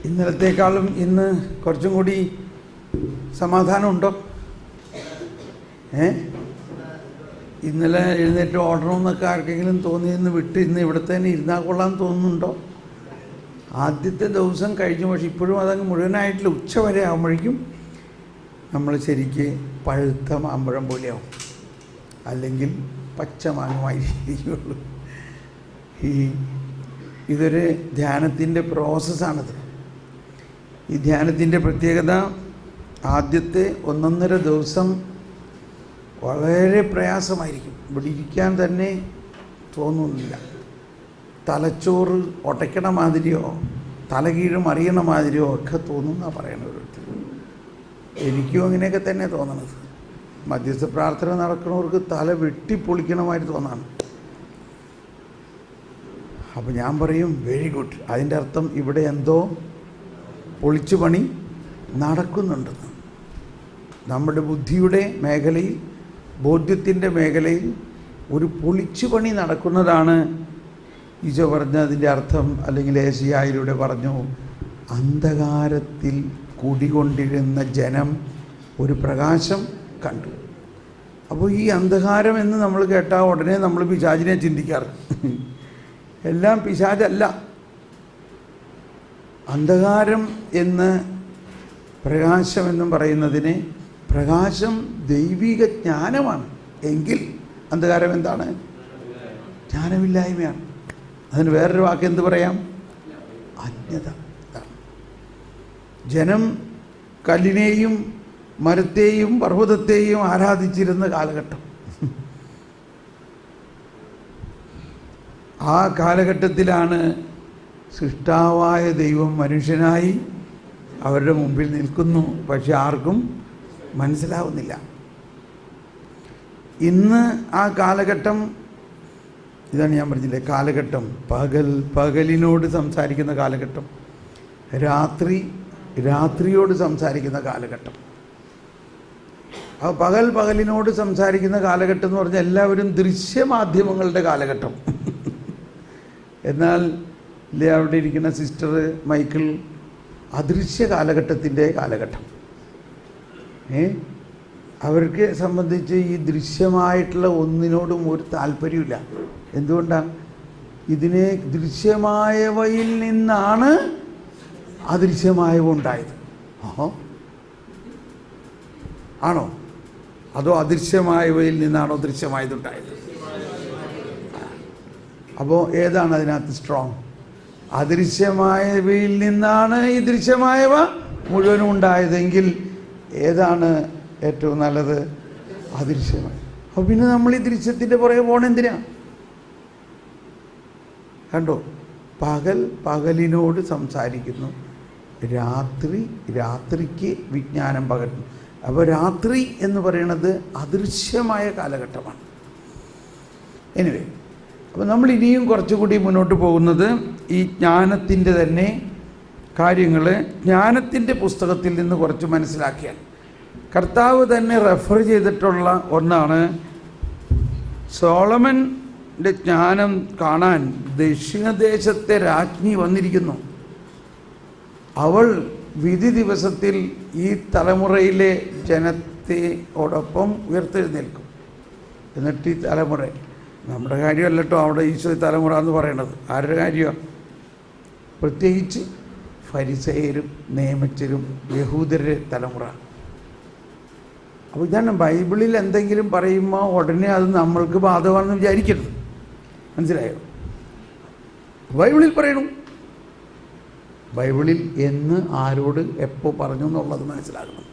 ഇന്നലത്തേക്കാളും ഇന്ന് കുറച്ചും കൂടി സമാധാനമുണ്ടോ? ഇന്നലെ എഴുന്നേറ്റ് ഓടണമെന്നൊക്കെ ആർക്കെങ്കിലും തോന്നിയെന്ന് വിട്ട് ഇന്ന് ഇവിടെ തന്നെ ഇരുന്നാൽ കൊള്ളാൻ തോന്നുന്നുണ്ടോ? ആദ്യത്തെ ദിവസം കഴിഞ്ഞു, പക്ഷെ ഇപ്പോഴും അതങ്ങ് മുഴുവനായിട്ടില്ല. ഉച്ച വരെ ആകുമ്പോഴേക്കും നമ്മൾ ശരിക്ക് പഴുത്ത മാമ്പഴം പോലെയാവും, അല്ലെങ്കിൽ പച്ച മാങ്ങമായിരിക്കുള്ളൂ. ഇതൊരു ധ്യാനത്തിൻ്റെ പ്രോസസ്സാണിത്. ഈ ധ്യാനത്തിൻ്റെ പ്രത്യേകത, ആദ്യത്തെ 1.5 ദിവസം വളരെ പ്രയാസമായിരിക്കും. ഇവിടെ ഇരിക്കാൻ തന്നെ തോന്നുന്നില്ല. തലച്ചോറ് ഒട്ടയ്ക്കണ മാതിരിയോ തലകീഴ് മറിയണ മാതിരിയോ ഒക്കെ തോന്നുന്ന പറയണത്. എനിക്കും അങ്ങനെയൊക്കെ തന്നെ തോന്നണത്. മധ്യസ്ഥ പ്രാർത്ഥന നടക്കുന്നവർക്ക് തല വെട്ടിപ്പൊളിക്കണമാതിരി തോന്നാണ്. അപ്പോൾ ഞാൻ പറയും വെരി ഗുഡ്. അതിൻ്റെ അർത്ഥം ഇവിടെ എന്തോ പൊളിച്ചു പണി നടക്കുന്നുണ്ടെന്ന്. നമ്മുടെ ബുദ്ധിയുടെ മേഖലയിൽ, ബോധ്യത്തിൻ്റെ മേഖലയിൽ ഒരു പൊളിച്ചു പണി നടക്കുന്നതാണ് ഈശോ പറഞ്ഞതിൻ്റെ അർത്ഥം. അല്ലെങ്കിൽ ഏശയ്യായിലൂടെ പറഞ്ഞു, അന്ധകാരത്തിൽ കുടികൊണ്ടിരുന്ന ജനം ഒരു പ്രകാശം കണ്ടു. അപ്പോൾ ഈ അന്ധകാരം എന്ന് നമ്മൾ കേട്ടാൽ ഉടനെ നമ്മൾ പിശാചിനെ ചിന്തിക്കാറ്. എല്ലാം പിശാചല്ല. അന്ധകാരം എന്ന് പ്രകാശമെന്നും പറയുന്നതിന്, പ്രകാശം ദൈവിക ജ്ഞാനമാണ് എങ്കിൽ അന്ധകാരം എന്താണ്? ജ്ഞാനമില്ലായ്മയാണ്. അതിന് വേറൊരു വാക്ക് എന്ത് പറയാം? അജ്ഞത. ജനം കല്ലിനെയും മരത്തെയും പർവ്വതത്തെയും ആരാധിച്ചിരുന്ന കാലഘട്ടം. ആ കാലഘട്ടത്തിലാണ് സൃഷ്ടാവായ ദൈവം മനുഷ്യനായി അവരുടെ മുമ്പിൽ നിൽക്കുന്നു. പക്ഷെ ആർക്കും മനസ്സിലാവുന്നില്ല. ഇന്ന് ആ കാലഘട്ടം, ഇതാണ് ഞാൻ പറഞ്ഞില്ലേ, കാലഘട്ടം പകലിനോട് സംസാരിക്കുന്ന കാലഘട്ടം, രാത്രിയോട് സംസാരിക്കുന്ന കാലഘട്ടം. അപ്പോൾ പകലിനോട് സംസാരിക്കുന്ന കാലഘട്ടം എന്ന് പറഞ്ഞാൽ എല്ലാവരും ദൃശ്യമാധ്യമങ്ങളുടെ കാലഘട്ടം. എന്നാൽ അവിടെ ഇരിക്കുന്ന സിസ്റ്റർ മൈക്കിൾ അദൃശ്യ കാലഘട്ടത്തിൻ്റെ കാലഘട്ടം. അവർക്ക് സംബന്ധിച്ച് ഈ ദൃശ്യമായിട്ടുള്ള ഒന്നിനോടും ഒരു താല്പര്യമില്ല. എന്തുകൊണ്ടാണ്? ഇതിനെ ദൃശ്യമായവയിൽ നിന്നാണ് അദൃശ്യമായവ ഉണ്ടായത്. ആണോ? അതോ അദൃശ്യമായവയിൽ നിന്നാണോ ദൃശ്യമായതുണ്ടായത്? അപ്പോൾ ഏതാണ് അതിനകത്ത് സ്ട്രോങ്? അദൃശ്യമായവയിൽ നിന്നാണ് ഈ ദൃശ്യമായവ മുഴുവനും ഉണ്ടായതെങ്കിൽ ഏതാണ് ഏറ്റവും നല്ലത്? അദൃശ്യമായി. അപ്പോൾ പിന്നെ നമ്മൾ ഈ ദൃശ്യത്തിൻ്റെ പുറകെ പോകണെന്തിനാ? കണ്ടോ, പകലിനോട് സംസാരിക്കുന്നു, രാത്രിക്ക് വിജ്ഞാനം പകരുന്നു. അപ്പോൾ രാത്രി എന്ന് പറയുന്നത് അദൃശ്യമായ കാലഘട്ടമാണ്. എനിവേ, അപ്പോൾ നമ്മൾ ഇനിയും കുറച്ചുകൂടി മുന്നോട്ട് പോകുന്നത് ഈ ജ്ഞാനത്തിൻ്റെ തന്നെ കാര്യങ്ങൾ ജ്ഞാനത്തിൻ്റെ പുസ്തകത്തിൽ നിന്ന് കുറച്ച് മനസ്സിലാക്കിയാൽ. കർത്താവ് തന്നെ റെഫർ ചെയ്തിട്ടുള്ള ഒന്നാണ്, സോളമൻ്റെ ജ്ഞാനം കാണാൻ ദക്ഷിണദേശത്തെ രാജ്ഞി വന്നിരിക്കുന്നു. അവൾ വിധി ദിവസത്തിൽ ഈ തലമുറയിലെ ജനത്തോടൊപ്പം ഉയർത്തെഴുന്നേൽക്കും. എന്നിട്ട് ഈ തലമുറ, നമ്മുടെ കാര്യമല്ല കേട്ടോ അവിടെ ഈശോ തലമുറ എന്ന് പറയണത്. ആരുടെ കാര്യമാണ്? പ്രത്യേകിച്ച് ഫരിസയരും നിയമജ്ഞരും യഹൂദരുടെ തലമുറ. അപ്പോൾ ഇതാണ് ബൈബിളിൽ എന്തെങ്കിലും പറയുമ്പോൾ ഉടനെ അത് നമ്മൾക്ക് ബാധകമാണെന്ന് വിചാരിക്കരുത്. മനസ്സിലായോ? ബൈബിളിൽ പറയണു. ബൈബിളിൽ എന്ന് ആരോട് എപ്പോൾ പറഞ്ഞു എന്നുള്ളത് മനസ്സിലാക്കണം.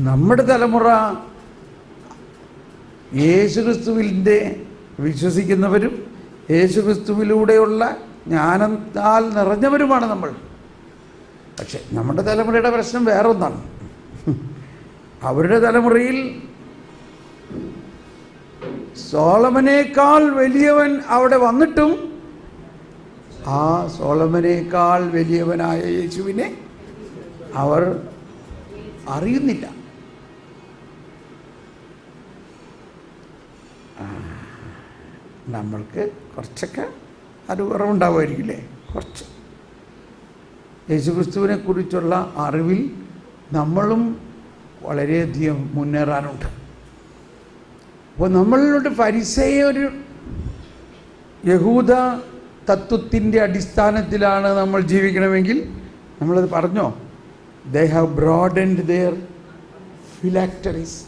നമ്മുടെ തലമുറ യേശുക്രിസ്തുവിൻ്റെ വിശ്വസിക്കുന്നവരും യേശുക്രിസ്തുവിലൂടെയുള്ള ജ്ഞാനത്താൽ നിറഞ്ഞവരുമാണ് നമ്മൾ. പക്ഷെ നമ്മുടെ തലമുറയുടെ പ്രശ്നം വേറെ ഒന്നാണ്. അവരുടെ തലമുറയിൽ സോളമനേക്കാൾ വലിയവൻ അവിടെ വന്നിട്ടും ആ സോളമനേക്കാൾ വലിയവനായ യേശുവിനെ അവർ അറിയുന്നില്ല. നമ്മൾക്ക് കുറച്ചൊക്കെ അത് കുറവുണ്ടാവുമായിരിക്കില്ലേ? കുറച്ച് യേശുക്രിസ്തുവിനെ കുറിച്ചുള്ള അറിവിൽ നമ്മളും വളരെയധികം മുന്നേറാനുണ്ട്. അപ്പോൾ നമ്മളിലോട്ട് ഫരിസേയ ഒരു യഹൂദ തത്വത്തിൻ്റെ അടിസ്ഥാനത്തിലാണ് നമ്മൾ ജീവിക്കണമെങ്കിൽ നമ്മളത് പറഞ്ഞോ, ദേ ഹാവ് ബ്രോഡൻഡ് ദെയർ ഫിലാക്ടറീസ്.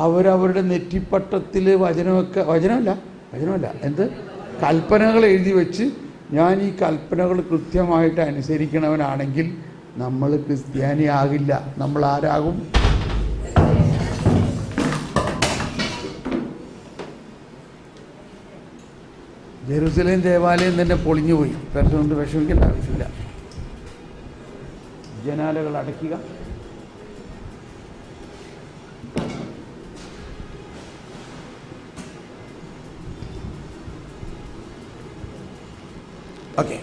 അവരവരുടെ നെറ്റിപ്പട്ടത്തിൽ വചനമല്ല എന്ത് കൽപ്പനകൾ എഴുതി വെച്ച് ഞാൻ ഈ കൽപ്പനകൾ കൃത്യമായിട്ട് അനുസരിക്കണവനാണെങ്കിൽ നമ്മൾ ക്രിസ്ത്യാനി ആകില്ല. നമ്മൾ ആരാകും? ജെറുസലേം ദേവാലയം തന്നെ പൊളിഞ്ഞുപോയി. പെട്ടെന്ന് വിഷമിക്കേണ്ട ആവശ്യമില്ല. ജനാലകൾ അടയ്ക്കുക. ഓക്കെ,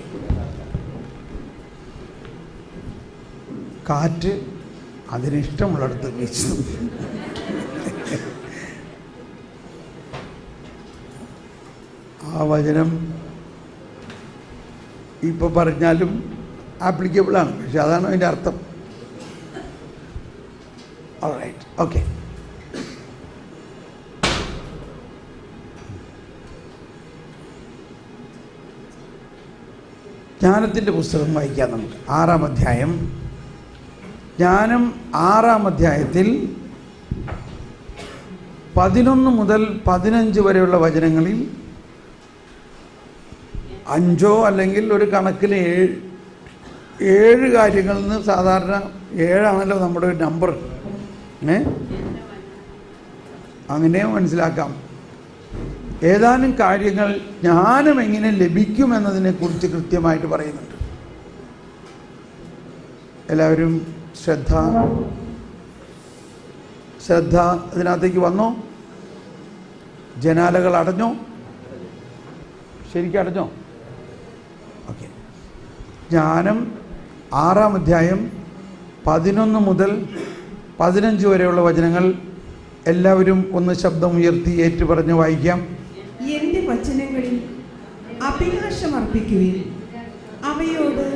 കാറ്റ് അതിനിഷ്ടമുള്ളിടത്ത് വീശു. ആ വചനം ഇപ്പോൾ പറഞ്ഞാലും ആപ്ലിക്കബിളാണ്, പക്ഷെ അതാണ് അതിൻ്റെ അർത്ഥം. All right, okay. ജ്ഞാനത്തിൻ്റെ പുസ്തകം വായിക്കാം നമുക്ക്. 6-ാം അധ്യായം. ജ്ഞാനം 6-ാം അധ്യായത്തിൽ 11 മുതൽ 15 വരെയുള്ള വചനങ്ങളിൽ 5 അല്ലെങ്കിൽ ഒരു കണക്കിൽ 7 കാര്യങ്ങളിൽ നിന്ന്, സാധാരണ 7ആണല്ലോ നമ്മുടെ ഒരു നമ്പർ, അങ്ങനെ മനസ്സിലാക്കാം. ഏതാനും കാര്യങ്ങൾ ജ്ഞാനം എങ്ങനെ ലഭിക്കുമെന്നതിനെക്കുറിച്ച് കൃത്യമായിട്ട് പറയുന്നുണ്ട്. എല്ലാവരും ശ്രദ്ധ ഇതിനകത്തേക്ക് വന്നോ? ജനാലകൾ അടഞ്ഞോ? ശരിക്കും അടഞ്ഞോ? ഓക്കെ. ജ്ഞാനം 6-ാം അധ്യായം 11 മുതൽ 15 വരെയുള്ള വചനങ്ങൾ എല്ലാവരും ഒന്ന് ശബ്ദം ഉയർത്തി ഏറ്റുപറഞ്ഞ് വായിക്കാം. എന്റെ വചനങ്ങളിൽ അഭിലാഷമർപ്പിക്കുവിൻ, അവയോട്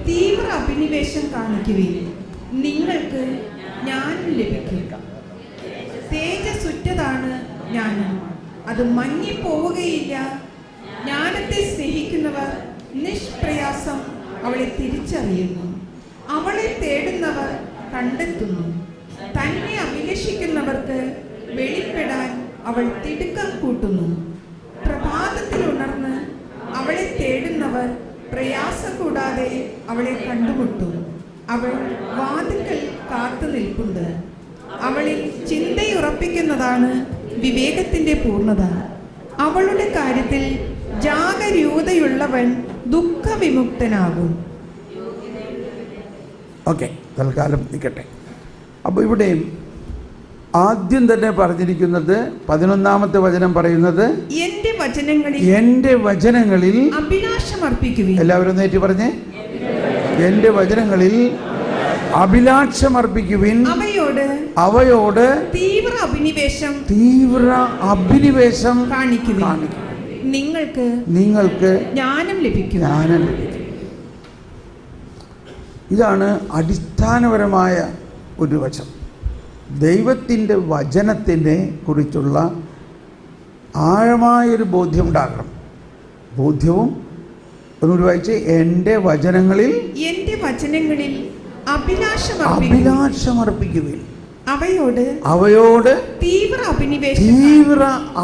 തീവ്ര അഭിനിവേശം കാണിക്കുവിൻ, നിങ്ങൾക്ക് ജ്ഞാനം ലഭിക്കും. തേജസ്സുറ്റതാണ് ജ്ഞാനം, അത് മങ്ങിപ്പോവുകയില്ല. ജ്ഞാനത്തെ സ്നേഹിക്കുന്നവർ നിഷ്പ്രയാസം അവളെ തിരിച്ചറിയുന്നു. അവളെ തേടുന്നവർ കണ്ടെത്തുന്നു. തന്നെ അഭിലഷിക്കുന്നവർക്ക് വെളിപ്പെടാൻ അവൾ തിടുക്കം കൂട്ടുന്നു. പ്രഭാതത്തിൽ ഉണർന്ന് അവളെ തേടുന്നവർ പ്രയാസം കൂടാതെ അവളെ കണ്ടുമുട്ടും. അവൾ വാതിൽക്കൽ കാത്തു നിൽപ്പുണ്ട്. അവളിൽ ചിന്തയുറപ്പിക്കുന്നതാണ് വിവേകത്തിന്റെ പൂർണ്ണത. അവളുടെ കാര്യത്തിൽ ജാഗരൂകതയുള്ളവൻ ദുഃഖവിമുക്തനാകും. ഓക്കെ, തൽക്കാലം നിൽക്കട്ടെ. അപ്പോൾ ഇവിടെ ആദ്യം തന്നെ പറഞ്ഞിരിക്കുന്നത് 11-ാമത്തെ വചനം പറയുന്നത് എൻ്റെ വചനങ്ങളിൽ അഭിലാഷമർപ്പിക്കുവിൻ. എല്ലാവരും നേറ്റി പറഞ്ഞേ, എൻ്റെ വചനങ്ങളിൽ അഭിലാഷമർപ്പിക്കുവിൻ, അവയോട് തീവ്ര അഭിനിവേശം കാണിക്കുവിൻ, നിങ്ങൾക്ക് ജ്ഞാനം ലഭിക്കും. ഇതാണ് അടിസ്ഥാനപരമായ ഒരു വചനം. ദൈവത്തിൻ്റെ വചനത്തിനെ കുറിച്ചുള്ള ആഴമായൊരു ബോധ്യം ഉണ്ടാകണം. ബോധ്യവും ഒന്നുകൂടി വായിച്ച്, എൻ്റെ വചനങ്ങളിൽ അഭിലാഷമർപ്പിക്കുവിൻ, അവയോട് തീവ്ര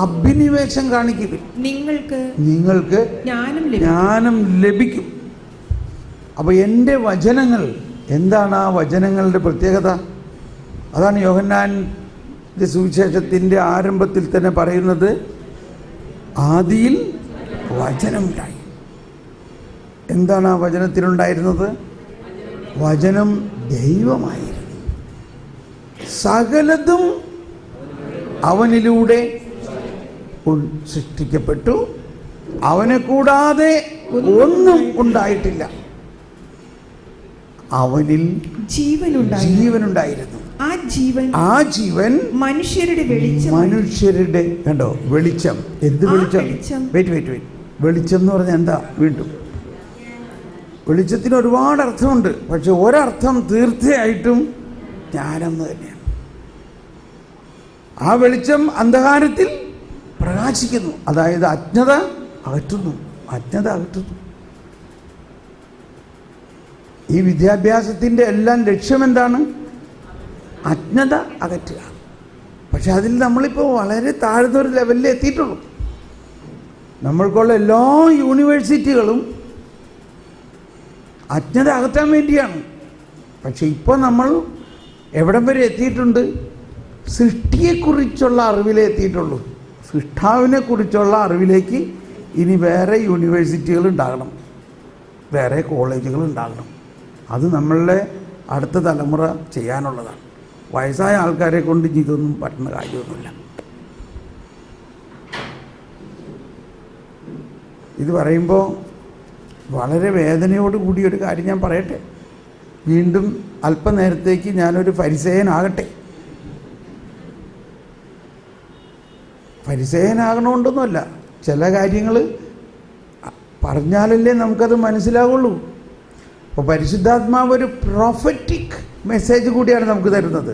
അഭിനിവേശം കാണിക്കുവിൻ, നിങ്ങൾക്ക് ജ്ഞാനം ലഭിക്കും. അപ്പോൾ എൻ്റെ വചനങ്ങൾ എന്താണ്? ആ വചനങ്ങളുടെ പ്രത്യേകത അതാണ് യോഹന്നാൻ്റെ സുവിശേഷത്തിൻ്റെ ആരംഭത്തിൽ തന്നെ പറയുന്നത്, ആദിയിൽ വചനമുണ്ടായി. എന്താണ് ആ വചനത്തിലുണ്ടായിരുന്നത്? വചനം ദൈവമായിരുന്നു. സകലതും അവനിലൂടെ സൃഷ്ടിക്കപ്പെട്ടു, അവനെ കൂടാതെ ഒന്നും ഉണ്ടായിട്ടില്ല. അവനിൽ ജീവനുണ്ടായിരുന്നു. ആ ജീവൻ മനുഷ്യരുടെ കണ്ടോ വെളിച്ചം. എന്ത് വെളിച്ചം? വെയിറ്റ് വെളിച്ചം എന്ന് പറഞ്ഞാൽ എന്താ? വീണ്ടും വെളിച്ചത്തിന് ഒരുപാട് അർത്ഥമുണ്ട്. പക്ഷെ ഒരർത്ഥം തീർച്ചയായിട്ടും ജ്ഞാനം തന്നെയാണ്. ആ വെളിച്ചം അന്ധകാരത്തിൽ പ്രകാശിക്കുന്നു. അതായത് അജ്ഞത അകറ്റുന്നു. ഈ വിദ്യാഭ്യാസത്തിൻ്റെ എല്ലാം ലക്ഷ്യമെന്താണ്? അജ്ഞത അകറ്റുക. പക്ഷെ അതിൽ നമ്മളിപ്പോൾ വളരെ താഴ്ന്നൊരു ലെവലിൽ എത്തിയിട്ടുള്ളൂ. നമ്മൾക്കുള്ള എല്ലാ യൂണിവേഴ്സിറ്റികളും അജ്ഞത അകറ്റാൻ വേണ്ടിയാണ്. പക്ഷെ ഇപ്പോൾ നമ്മൾ എവിടം വരെ എത്തിയിട്ടുണ്ട്? സൃഷ്ടിയെക്കുറിച്ചുള്ള അറിവിലേ എത്തിയിട്ടുള്ളൂ. സൃഷ്ടാവിനെ കുറിച്ചുള്ള അറിവിലേക്ക് ഇനി വേറെ യൂണിവേഴ്സിറ്റികൾ ഉണ്ടാകണം, വേറെ കോളേജുകൾ ഉണ്ടാകണം. അത് നമ്മളുടെ അടുത്ത തലമുറ ചെയ്യാനുള്ളതാണ്. വയസ്സായ ആൾക്കാരെ കൊണ്ട് ഇതൊന്നും പറ്റുന്ന കാര്യമൊന്നുമില്ല. ഇത് പറയുമ്പോൾ വളരെ വേദനയോട് കൂടിയൊരു കാര്യം ഞാൻ പറയട്ടെ. വീണ്ടും അല്പനേരത്തേക്ക് ഞാനൊരു ഫരിസേയനാകട്ടെ. ഫരിസേയനാകണമെന്നൊന്നുമല്ല, ചില കാര്യങ്ങൾ പറഞ്ഞാലല്ലേ നമുക്കത് മനസ്സിലാവുള്ളൂ. അപ്പോൾ പരിശുദ്ധാത്മാവ് ഒരു പ്രൊഫറ്റിക് മെസ്സേജ് കൂടിയാണ് നമുക്ക് തരുന്നത്.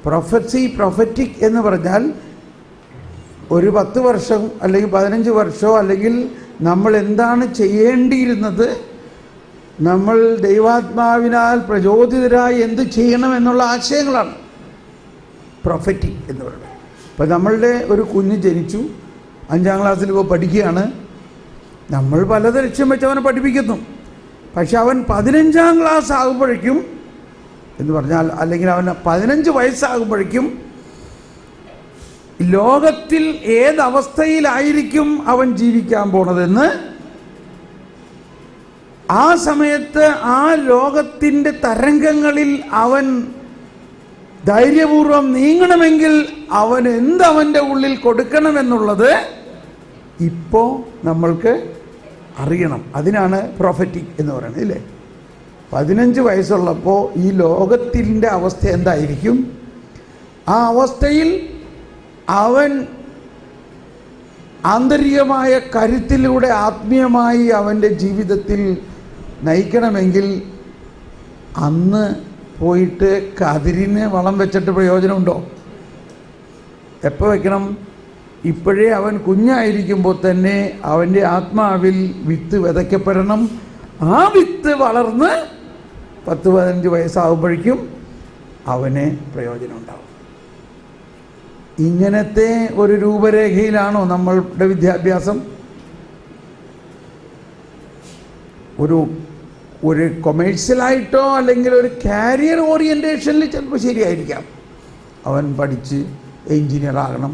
പ്രൊഫറ്റിക് എന്ന് പറഞ്ഞാൽ ഒരു 10 വർഷം അല്ലെങ്കിൽ 15 വർഷമോ അല്ലെങ്കിൽ നമ്മൾ എന്താണ് ചെയ്യേണ്ടിയിരുന്നത്, നമ്മൾ ദൈവാത്മാവിനാൽ പ്രചോദിതരായി എന്ത് ചെയ്യണം എന്നുള്ള ആശയങ്ങളാണ് പ്രൊഫറ്റിക് എന്ന് പറയുന്നത്. ഇപ്പോൾ നമ്മളുടെ ഒരു കുഞ്ഞ് ജനിച്ചു, 5ാം ക്ലാസ്സിൽ ഇപ്പോൾ പഠിക്കുകയാണ്. നമ്മൾ പലത് ലക്ഷ്യം വെച്ച് അവനെ പഠിപ്പിക്കുന്നു. പക്ഷെ അവൻ 15ാം ക്ലാസ് ആകുമ്പോഴേക്കും എന്ന് പറഞ്ഞാൽ, അല്ലെങ്കിൽ അവന് 15 വയസ്സാകുമ്പോഴേക്കും ലോകത്തിൽ ഏതവസ്ഥയിലായിരിക്കും അവൻ ജീവിക്കാൻ പോണതെന്ന്, ആ സമയത്ത് ആ ലോകത്തിൻ്റെ തരംഗങ്ങളിൽ അവൻ ധൈര്യപൂർവം നീങ്ങണമെങ്കിൽ അവൻ എന്തവൻ്റെ ഉള്ളിൽ കൊടുക്കണമെന്നുള്ളത് ഇപ്പോൾ നമ്മൾക്ക് അറിയണം. അതിനാണ് പ്രൊഫറ്റിക് എന്ന് പറയുന്നത്, ഇല്ലേ? 15 വയസ്സുള്ളപ്പോൾ ഈ ലോകത്തിൻ്റെ അവസ്ഥ എന്തായിരിക്കും, ആ അവസ്ഥയിൽ അവൻ ആന്തരികമായ കരുത്തിലൂടെ ആത്മീയമായി അവൻ്റെ ജീവിതത്തിൽ നയിക്കണമെങ്കിൽ അന്ന് പോയിട്ട് കതിരിന് വളം വെച്ചിട്ട് പ്രയോജനമുണ്ടോ? എപ്പോൾ വെക്കണം? ഇപ്പോഴേ അവൻ കുഞ്ഞായിരിക്കുമ്പോൾ തന്നെ അവൻ്റെ ആത്മാവിൽ വിത്ത് വിതയ്ക്കപ്പെടണം. ആ വിത്ത് വളർന്ന് 10-15 വയസ്സാകുമ്പോഴേക്കും അവന് പ്രയോജനം ഉണ്ടാവും. ഇങ്ങനത്തെ ഒരു രൂപരേഖയിലാണോ നമ്മളുടെ വിദ്യാഭ്യാസം? ഒരു കൊമേഴ്സ്യലായിട്ടോ അല്ലെങ്കിൽ ഒരു കാരിയർ ഓറിയൻറ്റേഷനിൽ ചിലപ്പോൾ ശരിയായിരിക്കാം. അവൻ പഠിച്ച് എൻജിനീയർ ആകണം,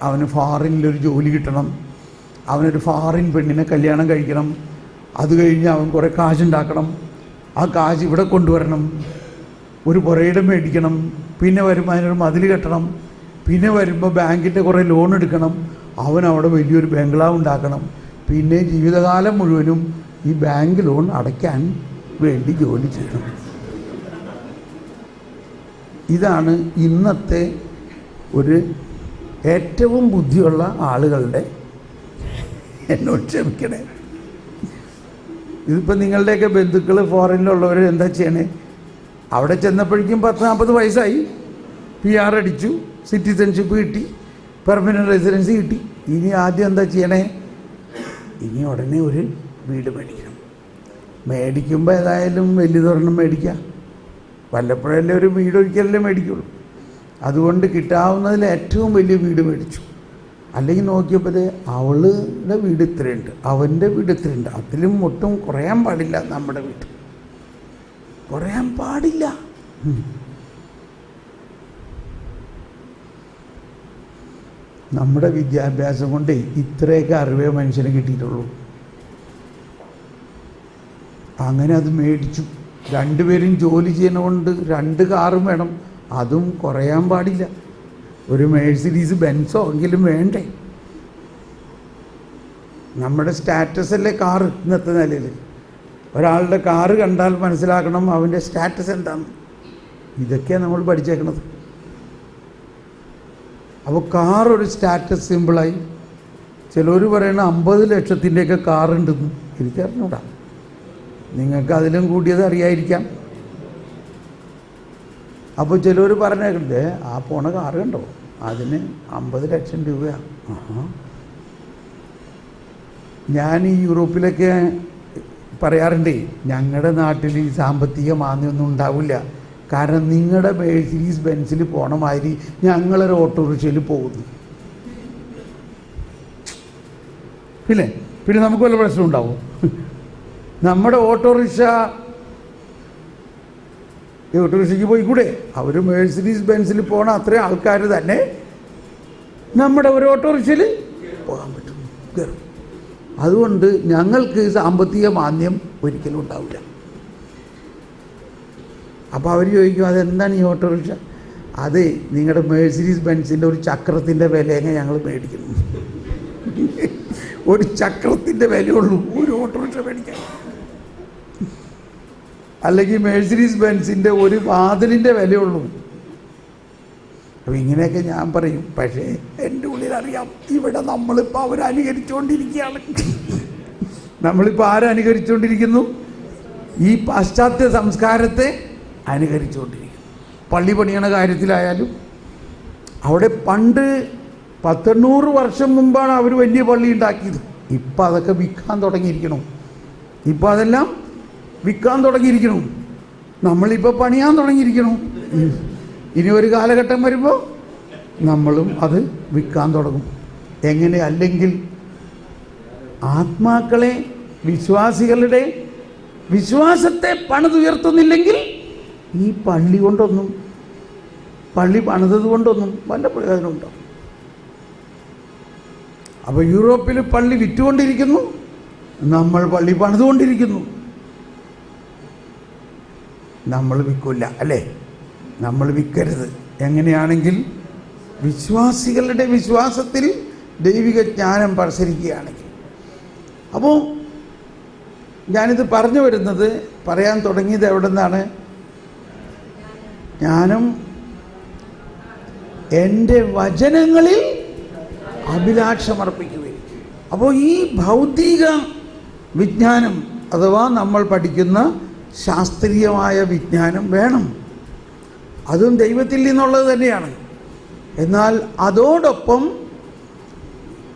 അവന് ഫോറിനിലൊരു ജോലി കിട്ടണം, അവനൊരു ഫോറിൻ പെണ്ണിനെ കല്യാണം കഴിക്കണം, അത് കഴിഞ്ഞ് അവൻ കുറേ കാശുണ്ടാക്കണം, ആ കാശ് ഇവിടെ കൊണ്ടുവരണം, ഒരു പുരയിടം മേടിക്കണം, പിന്നെ വരുമ്പോൾ അതിനൊരു മതിൽ കെട്ടണം, പിന്നെ വരുമ്പോൾ ബാങ്കിൻ്റെ കുറേ ലോൺ എടുക്കണം, അവൻ അവിടെ വലിയൊരു ബംഗ്ലാവ് ഉണ്ടാക്കണം, പിന്നെ ജീവിതകാലം മുഴുവനും ഈ ബാങ്ക് ലോൺ അടയ്ക്കാൻ വേണ്ടി ജോലി ചെയ്യണം. ഇതാണ് ഇന്നത്തെ ഒരു ഏറ്റവും ബുദ്ധിയുള്ള ആളുകളുടെ, എന്നോട് ക്ഷമിക്കണേ, ഇതിപ്പോൾ നിങ്ങളുടെയൊക്കെ ബന്ധുക്കൾ ഫോറിനിലുള്ളവർ എന്താ ചെയ്യണേ? അവിടെ ചെന്നപ്പോഴേക്കും 10-40 വയസ്സായി, PR അടിച്ചു, സിറ്റിസൺഷിപ്പ് കിട്ടി, പെർമനൻറ്റ് റെസിഡൻസി കിട്ടി. ഇനി ആദ്യം എന്താ ചെയ്യണേ? ഇനി ഉടനെ ഒരു വീട് മേടിക്കണം. മേടിക്കുമ്പോൾ ഏതായാലും വലിയതൊരെണ്ണം മേടിക്കുക. വല്ലപ്പോഴല്ലേ ഒരു വീട് ഒരിക്കലല്ലേ മേടിക്കുള്ളൂ. അതുകൊണ്ട് കിട്ടാവുന്നതിൽ ഏറ്റവും വലിയ വീട് മേടിച്ചു. അല്ലെങ്കിൽ നോക്കിയപ്പോൾ അവളുടെ വീട് ഇത്രയുണ്ട്, അവൻ്റെ വീട് ഇത്രയുണ്ട്, അതിലും ഒട്ടും കുറയാൻ പാടില്ല. നമ്മുടെ വീട് കുറയാൻ പാടില്ല. നമ്മുടെ വിദ്യാഭ്യാസം കൊണ്ട് ഇത്രയൊക്കെ അറിവേ മനുഷ്യന് കിട്ടിയിട്ടുള്ളൂ. അങ്ങനെ അത് മേടിച്ചു. 2 പേരും ജോലി ചെയ്യുന്നതുകൊണ്ട് 2 കാറും വേണം, അതും കുറയാൻ പാടില്ല. ഒരു മേഴ്സിഡീസ് ബെൻസോ എങ്കിലും വേണ്ടേ? നമ്മുടെ സ്റ്റാറ്റസല്ലേ കാറ് ഇന്നത്തെ നിലയിൽ. ഒരാളുടെ കാറ് കണ്ടാൽ മനസ്സിലാക്കണം അവൻ്റെ സ്റ്റാറ്റസ് എന്താണ്. ഇതൊക്കെയാണ് നമ്മൾ പഠിച്ചേക്കണത്. അപ്പോൾ കാർ ഒരു സ്റ്റാറ്റസ് സിമ്പിളായി. ചിലർ പറയണ 50 ലക്ഷത്തിൻ്റെയൊക്കെ കാറുണ്ടെന്ന്. എനിക്കറിഞ്ഞൂടാ, നിങ്ങൾക്ക് അതിലും കൂടിയത് അറിയായിരിക്കാം. അപ്പോൾ ചിലർ പറഞ്ഞേക്കണ്ടേ, ആ പോണ കാറ് കണ്ടോ, അതിന് 50 ലക്ഷം രൂപയാണ്. ഞാൻ ഈ യൂറോപ്പിലൊക്കെ പറയാറുണ്ടേ, ഞങ്ങളുടെ നാട്ടിൽ ഈ സാമ്പത്തിക മാന്ദ്യമൊന്നും ഉണ്ടാവില്ല. കാരണം നിങ്ങളുടെ മെഴ്സീഡീസ് ബെൻസിൽ പോണ മാതിരി ഞങ്ങളൊരു ഓട്ടോറിക്ഷയിൽ പോകുന്നു. പിന്നെ നമുക്ക് വല്ല പ്രശ്നം ഉണ്ടാവും? നമ്മുടെ ഓട്ടോറിക്ഷയ്ക്ക് പോയിക്കൂടെ? അവർ മെഴ്സീഡീസ് ബെൻസിൽ പോണ അത്രയും ആൾക്കാർ തന്നെ നമ്മുടെ ഒരു ഓട്ടോറിക്ഷയിൽ പോകാൻ പറ്റും, കയറും. അതുകൊണ്ട് ഞങ്ങൾക്ക് സാമ്പത്തിക മാന്ദ്യം ഒരിക്കലും ഉണ്ടാവില്ല. അപ്പോൾ അവർ ചോദിക്കും, അതെന്താണ് ഈ ഓട്ടോറിക്ഷ? അതെ, നിങ്ങളുടെ മെഴ്സീഡീസ് ബെൻസിൻ്റെ ഒരു ചക്രത്തിൻ്റെ വിലയെങ്ങനെ ഞങ്ങൾ മേടിക്കുന്നു. ഒരു ചക്രത്തിൻ്റെ വിലയുള്ളൂ ഒരു ഓട്ടോറിക്ഷ മേടിക്കാൻ. അല്ലെങ്കിൽ മെഴ്സീഡീസ് ബെൻസിൻ്റെ ഒരു വാതിലിൻ്റെ വിലയുള്ളൂ. അപ്പോൾ ഇങ്ങനെയൊക്കെ ഞാൻ പറയും. പക്ഷേ എൻ്റെ ഉള്ളിൽ അറിയാം, ഇവിടെ നമ്മളിപ്പോൾ അവരനുകരിച്ചുകൊണ്ടിരിക്കുകയാണ്. നമ്മളിപ്പോൾ ആരനുകരിച്ചുകൊണ്ടിരിക്കുന്നു? ഈ പാശ്ചാത്യ സംസ്കാരത്തെ അനുകരിച്ചുകൊണ്ടിരിക്കുന്നു. പള്ളി പണിയണ കാര്യത്തിലായാലും അവിടെ പണ്ട് 100-100 വർഷം മുമ്പാണ് അവർ വലിയ പള്ളി ഉണ്ടാക്കിയത്. ഇപ്പം അതൊക്കെ വിൽക്കാൻ തുടങ്ങിയിരിക്കണം. ഇപ്പം അതെല്ലാം വിൽക്കാൻ തുടങ്ങിയിരിക്കണം. നമ്മളിപ്പോൾ പണിയാൻ തുടങ്ങിയിരിക്കണം. ഇനി ഒരു കാലഘട്ടം വരുമ്പോൾ നമ്മളും അത് വിൽക്കാൻ തുടങ്ങും. എങ്ങനെ? അല്ലെങ്കിൽ ആത്മാക്കളെ, വിശ്വാസികളുടെ വിശ്വാസത്തെ പണിതുയർത്തുന്നില്ലെങ്കിൽ ഈ പള്ളി കൊണ്ടൊന്നും, പള്ളി പണിതത് കൊണ്ടൊന്നും വല്ല പ്രയോജനമുണ്ടോ? അപ്പോൾ യൂറോപ്പിൽ പള്ളി വിറ്റുകൊണ്ടിരിക്കുന്നു, നമ്മൾ പള്ളി പണിതുകൊണ്ടിരിക്കുന്നു. നമ്മൾ വിൽക്കില്ല, അല്ലേ? നമ്മൾ വിൽക്കരുത്. എങ്ങനെയാണെങ്കിൽ വിശ്വാസികളുടെ വിശ്വാസത്തിൽ ദൈവിക ജ്ഞാനം പ്രസരിക്കുകയാണെങ്കിൽ. അപ്പോൾ ഞാനിത് പറഞ്ഞു വരുന്നത്, പറയാൻ തുടങ്ങിയത് എവിടെ നിന്നാണ്? ജ്ഞാനം എൻ്റെ വചനങ്ങളിൽ അഭിലാഷമർപ്പിക്കുകയും. അപ്പോൾ ഈ ഭൗതിക വിജ്ഞാനം അഥവാ നമ്മൾ പഠിക്കുന്ന ശാസ്ത്രീയമായ വിജ്ഞാനം വേണം. അതും ദൈവത്തിൽ നിന്നുള്ളത് തന്നെയാണ്. എന്നാൽ അതോടൊപ്പം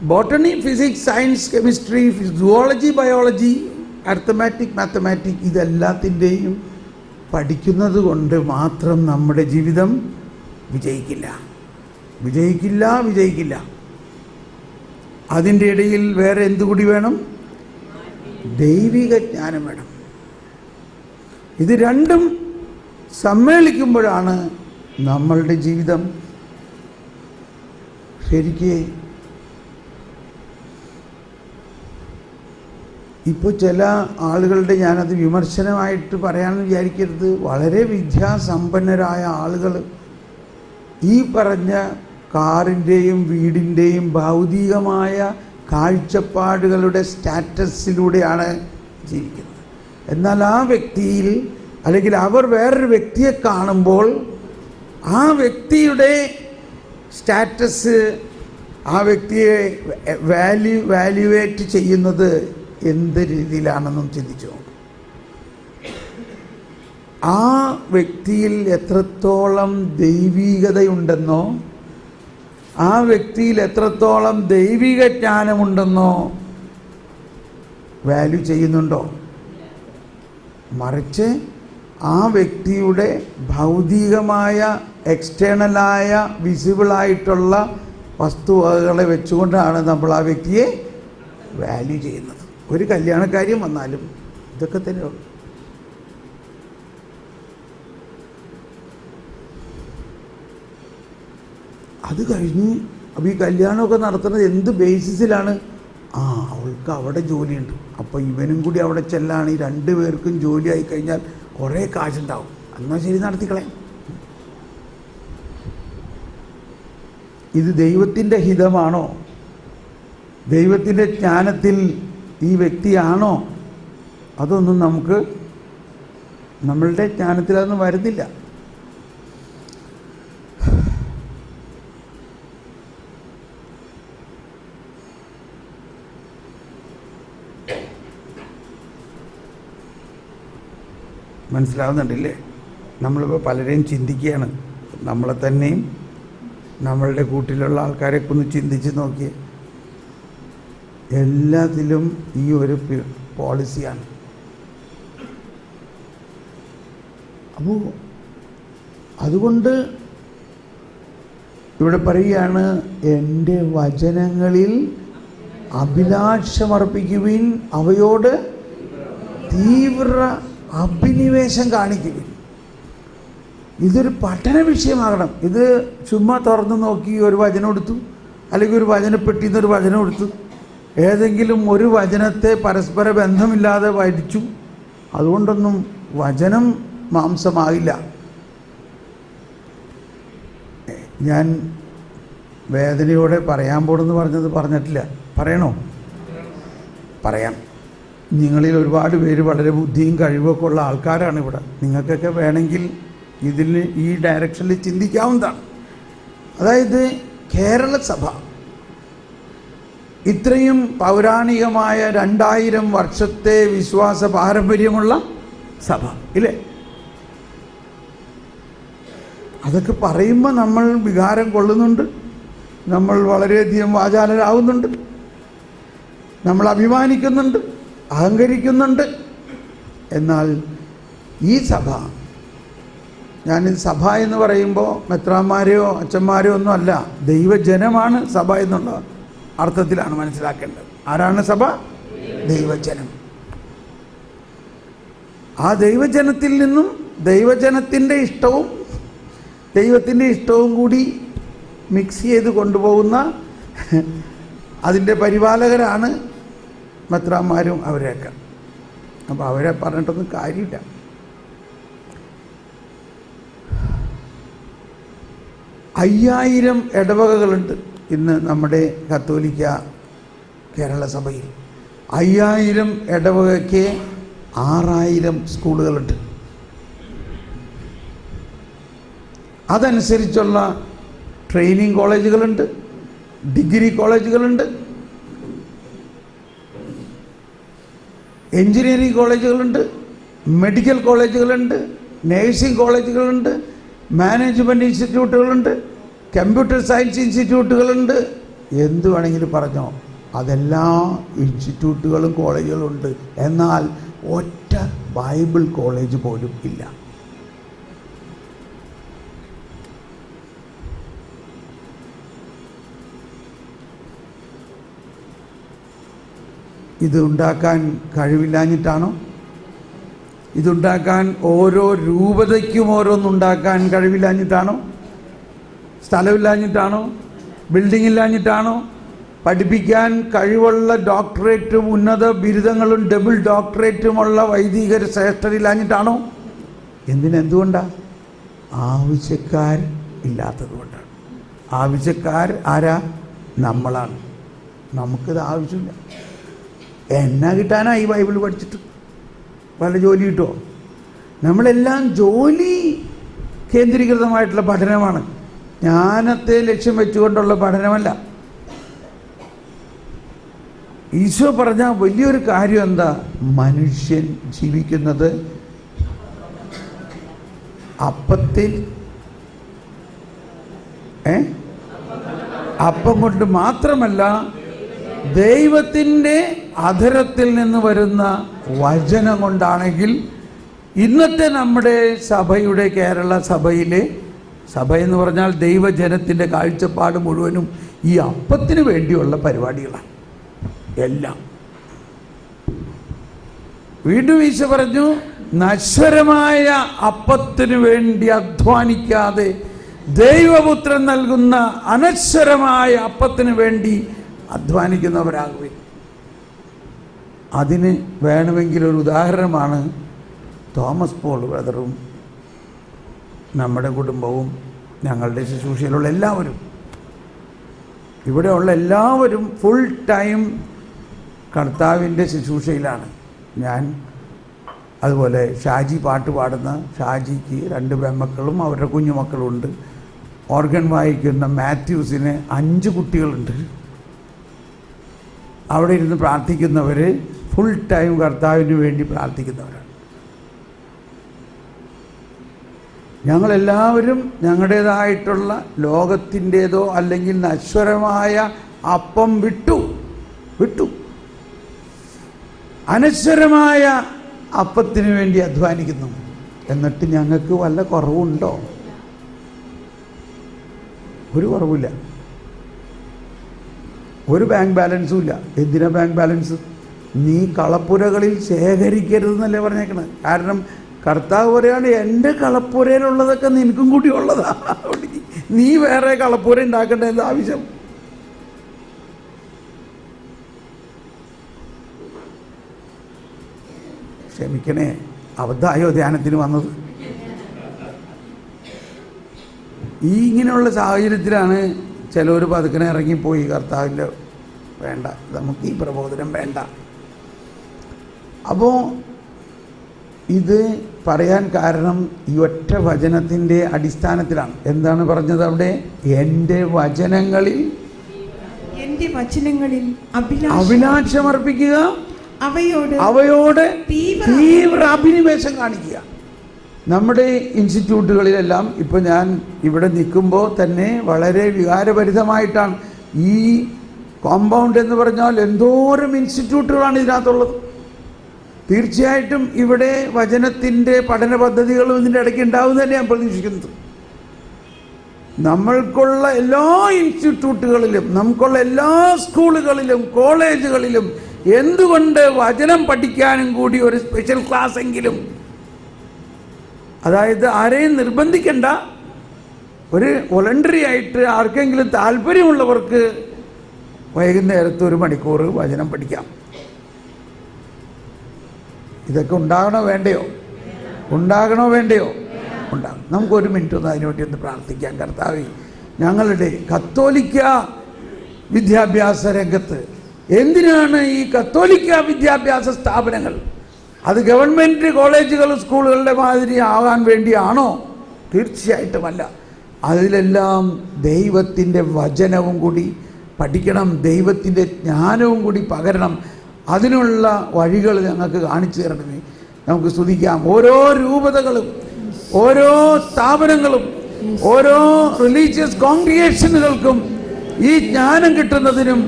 botany, physics, science, chemistry, zoology, biology, arithmetic, mathematic ഇതെല്ലാത്തിൻ്റെയും പഠിക്കുന്നത് കൊണ്ട് മാത്രം നമ്മുടെ ജീവിതം വിജയിക്കില്ല. അതിൻ്റെ ഇടയിൽ വേറെ എന്തുകൂടി വേണം? ദൈവിക ജ്ഞാനം വേണം. ഇത് രണ്ടും സമ്മേളിക്കുമ്പോഴാണ് നമ്മളുടെ ജീവിതം ശരിക്ക്. ഇപ്പോൾ ചില ആളുകളുടെ, ഞാനത് വിമർശനമായിട്ട് പറയാമെന്ന് വിചാരിക്കരുത്, വളരെ വിദ്യാസമ്പന്നരായ ആളുകൾ ഈ പറഞ്ഞ കാറിൻ്റെയും വീടിൻ്റെയും ഭൗതികമായ കാഴ്ചപ്പാടുകളുടെ സ്റ്റാറ്റസിലൂടെയാണ് ജീവിക്കുന്നത്. എന്നാൽ ആ വ്യക്തിയിൽ, അല്ലെങ്കിൽ അവർ വേറൊരു വ്യക്തിയെ കാണുമ്പോൾ ആ വ്യക്തിയുടെ സ്റ്റാറ്റസ്, ആ വ്യക്തിയെ വാല്യുവേറ്റ് ചെയ്യുന്നത് എന്ത് രീതിയിലാണെന്നും ചിന്തിച്ചു. ആ വ്യക്തിയിൽ എത്രത്തോളം ദൈവീകതയുണ്ടെന്നോ, ആ വ്യക്തിയിൽ എത്രത്തോളം ദൈവിക ജ്ഞാനമുണ്ടെന്നോ വാല്യൂ ചെയ്യുന്നുണ്ടോ? മറിച്ച് ആ വ്യക്തിയുടെ ഭൗതികമായ, എക്സ്റ്റേണലായ, വിസിബിളായിട്ടുള്ള വസ്തുവകകളെ വെച്ചുകൊണ്ടാണ് നമ്മൾ ആ വ്യക്തിയെ വാല്യൂ ചെയ്യുന്നത്. ഒരു കല്യാണക്കാര്യം വന്നാലും ഇതൊക്കെ തന്നെയുള്ളൂ. അത് കഴിഞ്ഞ് അപ്പോൾ ഈ കല്യാണമൊക്കെ നടത്തുന്നത് എന്ത് ബേസിസിലാണ്? അവൾക്ക് അവിടെ ജോലിയുണ്ട്, അപ്പോൾ ഇവനും കൂടി അവിടെ ചെല്ലാണ്. ഈ 2 പേർക്കും ജോലി ആയി കഴിഞ്ഞാൽ കുറേ കാശുണ്ടാവും. എന്നാൽ ശരി, നടത്തിക്കളയാം. ഇത് ദൈവത്തിൻ്റെ ഹിതമാണോ? ദൈവത്തിൻ്റെ ജ്ഞാനത്തിൽ ഈ വ്യക്തിയാണോ? അതൊന്നും നമുക്ക്, നമ്മളുടെ ജ്ഞാനത്തിൽ അതൊന്നും വരുന്നില്ല. മനസ്സിലാവുന്നുണ്ടല്ലേ? നമ്മളിപ്പോൾ പലരെയും ചിന്തിക്കുകയാണ്. നമ്മളെ തന്നെയും നമ്മളുടെ കൂട്ടിലുള്ള ആൾക്കാരെയൊക്കെ ഒന്ന് ചിന്തിച്ച് നോക്കിയേ. എല്ലാത്തിലും ഈ ഒരു പോളിസിയാണ്. അപ്പോൾ അതുകൊണ്ട് ഇവിടെ പറയുകയാണ്, എൻ്റെ വചനങ്ങളിൽ അഭിലാഷമർപ്പിക്കുവിൻ, അവയോട് തീവ്ര അഭിനിവേശം കാണിക്കുവിൻ. ഇതൊരു പഠന വിഷയമാകണം. ഇത് ചുമ്മാ തുറന്ന് നോക്കി ഒരു വചനം എടുത്തു, അല്ലെങ്കിൽ ഒരു വചനപ്പെട്ടിയിൽ നിന്നൊരു വചനം എടുത്തു, ഏതെങ്കിലും ഒരു വചനത്തെ പരസ്പര ബന്ധമില്ലാതെ വായിച്ചു, അതുകൊണ്ടൊന്നും വചനം മാംസമാകില്ല. ഞാൻ വേദനയോടെ പറയാൻ പോണെന്ന് പറഞ്ഞിട്ടില്ല. പറയണോ? പറയാം. നിങ്ങളിൽ ഒരുപാട് പേര് വളരെ ബുദ്ധിയും കഴിവൊക്കെ ഉള്ള ആൾക്കാരാണ് ഇവിടെ. നിങ്ങൾക്കൊക്കെ വേണമെങ്കിൽ ഇതിന് ഈ ഡയറക്ഷനിൽ ചിന്തിക്കാവുന്നതാണ്. അതായത് കേരള സഭ ഇത്രയും പൗരാണികമായ 2000 വർഷത്തെ വിശ്വാസ പാരമ്പര്യമുള്ള സഭ ഇല്ലേ? അതൊക്കെ പറയുമ്പോൾ നമ്മൾ വികാരം കൊള്ളുന്നുണ്ട്, നമ്മൾ വളരെയധികം വാചാലരാകുന്നുണ്ട്, നമ്മൾ അഭിമാനിക്കുന്നുണ്ട്, അഹങ്കരിക്കുന്നുണ്ട്. എന്നാൽ ഈ സഭ, ഞാനിത് സഭ എന്ന് പറയുമ്പോൾ മെത്രാന്മാരെയോ അച്ഛന്മാരെയോ ഒന്നും അല്ല, ദൈവജനമാണ് സഭ എന്നുള്ള അർത്ഥത്തിലാണ് മനസ്സിലാക്കേണ്ടത്. ആരാണ് സഭ? ദൈവജനം. ആ ദൈവജനത്തിൽ നിന്നും ദൈവജനത്തിൻ്റെ ഇഷ്ടവും ദൈവത്തിൻ്റെ ഇഷ്ടവും കൂടി മിക്സ് ചെയ്ത് കൊണ്ടുപോകുന്ന അതിൻ്റെ പരിപാലകരാണ് മെത്രാന്മാരും അവരെയൊക്കെ. അപ്പോൾ അവരെ പറഞ്ഞിട്ടൊന്നും കാര്യമില്ല. അയ്യായിരം ഇടവകകളുണ്ട് ഇന്ന് നമ്മുടെ കത്തോലിക്ക കേരള സഭയിൽ. 5000 ഇടവകയ്ക്ക് 6000 സ്കൂളുകളുണ്ട്. അതനുസരിച്ചുള്ള ട്രെയിനിങ് കോളേജുകളുണ്ട്, ഡിഗ്രി കോളേജുകളുണ്ട്, എൻജിനീയറിംഗ് കോളേജുകളുണ്ട്, മെഡിക്കൽ കോളേജുകളുണ്ട്, നേഴ്സിംഗ് കോളേജുകളുണ്ട്, മാനേജ്മെൻറ്റ് ഇൻസ്റ്റിറ്റ്യൂട്ടുകളുണ്ട്, കമ്പ്യൂട്ടർ സയൻസ് ഇൻസ്റ്റിറ്റ്യൂട്ടുകളുണ്ട്. എന്ത് വേണമെങ്കിലും പറഞ്ഞോ, അതെല്ലാ ഇൻസ്റ്റിറ്റ്യൂട്ടുകളും കോളേജുകളും ഉണ്ട്. എന്നാൽ ഒറ്റ ബൈബിൾ കോളേജ് പോലും ഇല്ല. ഇത് ഉണ്ടാക്കാൻ കഴിവില്ലാഞ്ഞിട്ടാണോ? ഇതുണ്ടാക്കാൻ ഓരോ രൂപതയ്ക്കും ഓരോന്നുണ്ടാക്കാൻ കഴിവില്ലാഞ്ഞിട്ടാണോ? സ്ഥലമില്ലാഞ്ഞിട്ടാണോ? ബിൽഡിംഗ് ഇല്ലാഞ്ഞിട്ടാണോ? പഠിപ്പിക്കാൻ കഴിവുള്ള ഡോക്ടറേറ്റും ഉന്നത ബിരുദങ്ങളും ഡബിൾ ഡോക്ടറേറ്റുമുള്ള വൈദികർ ശ്രേഷ്ഠരില്ലാഞ്ഞിട്ടാണോ? എന്തുകൊണ്ടാണ്? ആവശ്യക്കാർ ഇല്ലാത്തത് കൊണ്ടാണ്. ആവശ്യക്കാർ ആരാ? നമ്മളാണ്. നമുക്കിത് ആവശ്യമില്ല. എന്നാ കിട്ടാനാ ഈ ബൈബിൾ പഠിച്ചിട്ട്? വല്ല ജോലി കിട്ടുമോ? നമ്മളെല്ലാം ജോലി കേന്ദ്രീകൃതമായിട്ടുള്ള പഠനമാണ്, ജ്ഞാനത്തെ ലക്ഷ്യം വെച്ചുകൊണ്ടുള്ള പഠനമല്ല. ഈശോ പറഞ്ഞ വലിയൊരു കാര്യം എന്താ? മനുഷ്യൻ ജീവിക്കുന്നത് അപ്പത്തിൽ അപ്പം കൊണ്ട് മാത്രമല്ല, ദൈവത്തിൻ്റെ അധരത്തിൽ നിന്ന് വരുന്ന വചനം കൊണ്ടാണെങ്കിൽ, ഇന്നത്തെ നമ്മുടെ സഭയുടെ കേരള സഭയിലെ സഭ എന്ന് പറഞ്ഞാൽ ദൈവജനത്തിൻ്റെ കാഴ്ചപ്പാട് മുഴുവനും ഈ അപ്പത്തിന് വേണ്ടിയുള്ള പരിപാടികളാണ് എല്ലാം. വീണ്ടും ഈശോ പറഞ്ഞു, നശ്വരമായ അപ്പത്തിന് വേണ്ടി അധ്വാനിക്കാതെ ദൈവപുത്രൻ നൽകുന്ന അനശ്വരമായ അപ്പത്തിന് വേണ്ടി അധ്വാനിക്കുന്നവരാകുവിൻ. അതിന് വേണമെങ്കിൽ ഒരു ഉദാഹരണമാണ് തോമസ് പോൾ ബ്രദറും നമ്മുടെ കുടുംബവും ഞങ്ങളുടെ ശുശ്രൂഷയിലുള്ള എല്ലാവരും. ഇവിടെയുള്ള എല്ലാവരും ഫുൾ ടൈം കർത്താവിൻ്റെ ശുശ്രൂഷയിലാണ്. ഞാൻ അതുപോലെ ഷാജി പാട്ട് പാടുന്ന ഷാജിക്ക് 2 പെൺമക്കളും അവരുടെ കുഞ്ഞുമക്കളുമുണ്ട്. ഓർഗൻ വായിക്കുന്ന മാത്യൂസിന് 5 കുട്ടികളുണ്ട്. അവിടെ ഇരുന്ന് പ്രാർത്ഥിക്കുന്നവർ ഫുൾ ടൈം കർത്താവിന് വേണ്ടി പ്രാർത്ഥിക്കുന്നവരാണ്. ഞങ്ങളെല്ലാവരും ഞങ്ങളുടേതായിട്ടുള്ള ലോകത്തിൻ്റേതോ അല്ലെങ്കിൽ നശ്വരമായ അപ്പം വിട്ടു അനശ്വരമായ അപ്പത്തിന് വേണ്ടി അധ്വാനിക്കുന്നു. എന്നിട്ട് ഞങ്ങൾക്ക് വല്ല കുറവുണ്ടോ? ഒരു കുറവില്ല. ഒരു ബാങ്ക് ബാലൻസും ഇല്ല. എന്തിനാ ബാങ്ക് ബാലൻസ്? നീ കളപ്പുരകളിൽ ശേഖരിക്കരുതെന്നല്ലേ പറഞ്ഞേക്കണത്. കാരണം കർത്താവ് പറയാണ്, എൻ്റെ കളപ്പുരയിലുള്ളതൊക്കെ നിനക്കും കൂടി ഉള്ളതാ. നീ വേറെ കളപ്പുര ഉണ്ടാക്കേണ്ട എന്താ ആവശ്യം? ക്ഷമിക്കണേ, അബദ്ധമായോ ധ്യാനത്തിന് വന്നത്? ഇങ്ങനെയുള്ള സാഹചര്യത്തിലാണ് ചിലർ പതുക്കനെ ഇറങ്ങിപ്പോയി. കർത്താവിൻ്റെ വേണ്ട, നമുക്ക് ഈ പ്രബോധനം വേണ്ട. അപ്പോൾ ഇത് പറയാൻ കാരണം ഈ ഒറ്റ വചനത്തിൻ്റെ അടിസ്ഥാനത്തിലാണ്. എന്താണ് പറഞ്ഞത് അവിടെ? എൻ്റെ വചനങ്ങളിൽ അഭിലാഷമർപ്പിക്കുക, അവയോട് തീവ്ര അഭിനിവേശം കാണിക്കുക. നമ്മുടെ ഇൻസ്റ്റിറ്റ്യൂട്ടുകളിലെല്ലാം ഇപ്പോൾ ഞാൻ ഇവിടെ നിൽക്കുമ്പോൾ തന്നെ വളരെ വികാരഭരിതമായിട്ടാണ്. ഈ കോമ്പൗണ്ട് എന്ന് പറഞ്ഞാൽ എന്തോരം ഇൻസ്റ്റിറ്റ്യൂട്ടുകളാണ് ഇതിനകത്തുള്ളത്. തീർച്ചയായിട്ടും ഇവിടെ വചനത്തിൻ്റെ പഠന പദ്ധതികളും ഇതിൻ്റെ ഇടയ്ക്ക് ഉണ്ടാവുമെന്ന് ഞാൻ പ്രതീക്ഷിക്കുന്നത്. നമ്മൾക്കുള്ള എല്ലാ ഇൻസ്റ്റിറ്റ്യൂട്ടുകളിലും, നമുക്കുള്ള എല്ലാ സ്കൂളുകളിലും കോളേജുകളിലും എന്തുകൊണ്ട് വചനം പഠിക്കാനും കൂടി ഒരു സ്പെഷ്യൽ ക്ലാസ് എങ്കിലും, അതായത് ആരെയും നിർബന്ധിക്കേണ്ട, ഒരു വോളണ്ടറി ആയിട്ട് ആർക്കെങ്കിലും താല്പര്യമുള്ളവർക്ക് വൈകുന്നേരത്ത് 1 മണിക്കൂർ വചനം പഠിക്കാം. ഇതൊക്കെ ഉണ്ടാകണോ വേണ്ടയോ? ഉണ്ടാകും. നമുക്കൊരു മിനിറ്റ് ഒന്ന് അതിനുവേണ്ടി ഒന്ന് പ്രാർത്ഥിക്കാം. കർത്താവേ, ഞങ്ങളുടെ കത്തോലിക്ക വിദ്യാഭ്യാസ രംഗത്ത് എന്തിനാണ് ഈ കത്തോലിക്ക വിദ്യാഭ്യാസ സ്ഥാപനങ്ങൾ, അത് ഗവൺമെൻറ് കോളേജുകളും സ്കൂളുകളുടെ മാതിരി ആകാൻ വേണ്ടിയാണോ? തീർച്ചയായിട്ടുമല്ല. അതിലെല്ലാം ദൈവത്തിൻ്റെ വചനവും കൂടി പഠിക്കണം, ദൈവത്തിൻ്റെ ജ്ഞാനവും കൂടി പകരണം. അതിനുള്ള വഴികൾ ഞങ്ങൾക്ക് കാണിച്ചു തരണമേ. നമുക്ക് സ്തുതിക്കാം. ഓരോ രൂപതകളും, ഓരോ സ്ഥാപനങ്ങളും, ഓരോ റിലീജിയസ് കോൺഗ്രിഗേഷനുകൾക്കും ഈ ജ്ഞാനം കിട്ടുന്നതിനും,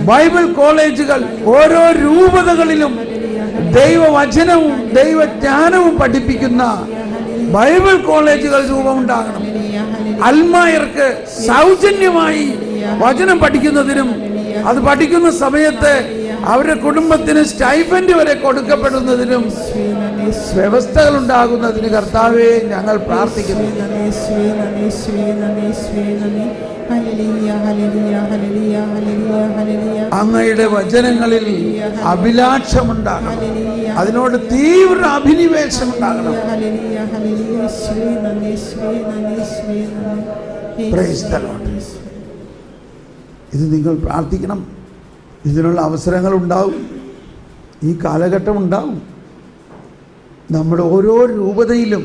ബൈബിൾ കോളേജുകൾ ഓരോ രൂപതകളിലും ദൈവവചനവും ദൈവജ്ഞാനവും പഠിപ്പിക്കുന്ന ബൈബിൾ കോളേജുകൾ രൂപമുണ്ടാകണം. അൽമായർക്ക് സൗജന്യമായി വചനം പഠിക്കുന്നതിനും അത് പഠിക്കുന്ന സമയത്ത് അവരുടെ കുടുംബത്തിന് സ്റ്റൈഫൻഡ് വരെ കൊടുക്കപ്പെടുന്നതിനും വ്യവസ്ഥകൾ ഉണ്ടാകുന്നതിന് കർത്താവേ ഞങ്ങൾ പ്രാർത്ഥിക്കുന്നു. അങ്ങയുടെ വചനങ്ങളിൽ അഭിലാഷമുണ്ടാകണം, അതിനോട് തീവ്ര അഭിനിവേശമുണ്ടാകണം. Praise the Lord. ഇത് നിങ്ങൾ പ്രാർത്ഥിക്കണം. ഇതിനുള്ള അവസരങ്ങൾ ഉണ്ടാവും, ഈ കാലഘട്ടം ഉണ്ടാവും. നമ്മുടെ ഓരോ രൂപതയിലും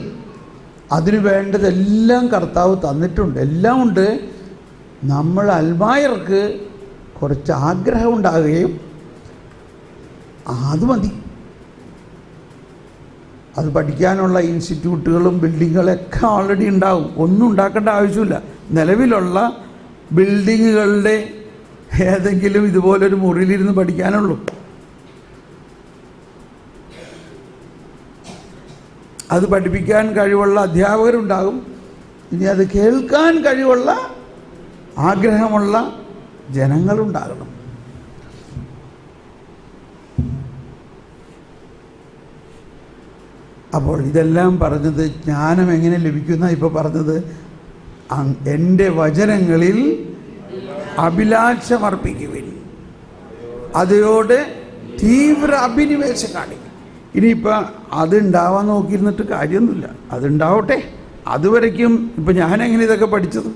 അതിനു വേണ്ടതെല്ലാം കർത്താവ് തന്നിട്ടുണ്ട്, എല്ലാം ഉണ്ട്. നമ്മൾ അൽമായർക്ക് കുറച്ച് ആഗ്രഹം ഉണ്ടാകുകയും അത് മതി. അത് പഠിക്കാനുള്ള ഇൻസ്റ്റിറ്റ്യൂട്ടുകളും ബിൽഡിങ്ങുകളൊക്കെ ഓൾറെഡി ഉണ്ടാവും, ഒന്നും ഉണ്ടാക്കേണ്ട ആവശ്യമില്ല. നിലവിലുള്ള ബിൽഡിങ്ങുകളുടെ ഏതെങ്കിലും ഇതുപോലൊരു മുറിയിലിരുന്ന് പഠിക്കാനുള്ളൂ. അത് പഠിപ്പിക്കാൻ കഴിവുള്ള അധ്യാപകരുണ്ടാകും. ഇനി അത് കേൾക്കാൻ കഴിവുള്ള ആഗ്രഹമുള്ള ജനങ്ങളുണ്ടാകണം. അപ്പോൾ ഇതെല്ലാം പറഞ്ഞത് ജ്ഞാനം എങ്ങനെ ലഭിക്കുന്ന ഇപ്പോൾ പറഞ്ഞത്, എൻ്റെ വചനങ്ങളിൽ അഭിലാഷമർപ്പിക്കുവിൻ, അതോട് തീവ്ര അഭിനിവേശം കാണിക്കും. ഇനിയിപ്പോൾ അതുണ്ടാവാൻ നോക്കിയിരുന്നിട്ട് കാര്യമൊന്നുമില്ല, അതുണ്ടാവട്ടെ. അതുവരയ്ക്കും ഇപ്പം ഞാനെങ്ങനെ ഇതൊക്കെ പഠിച്ചത്?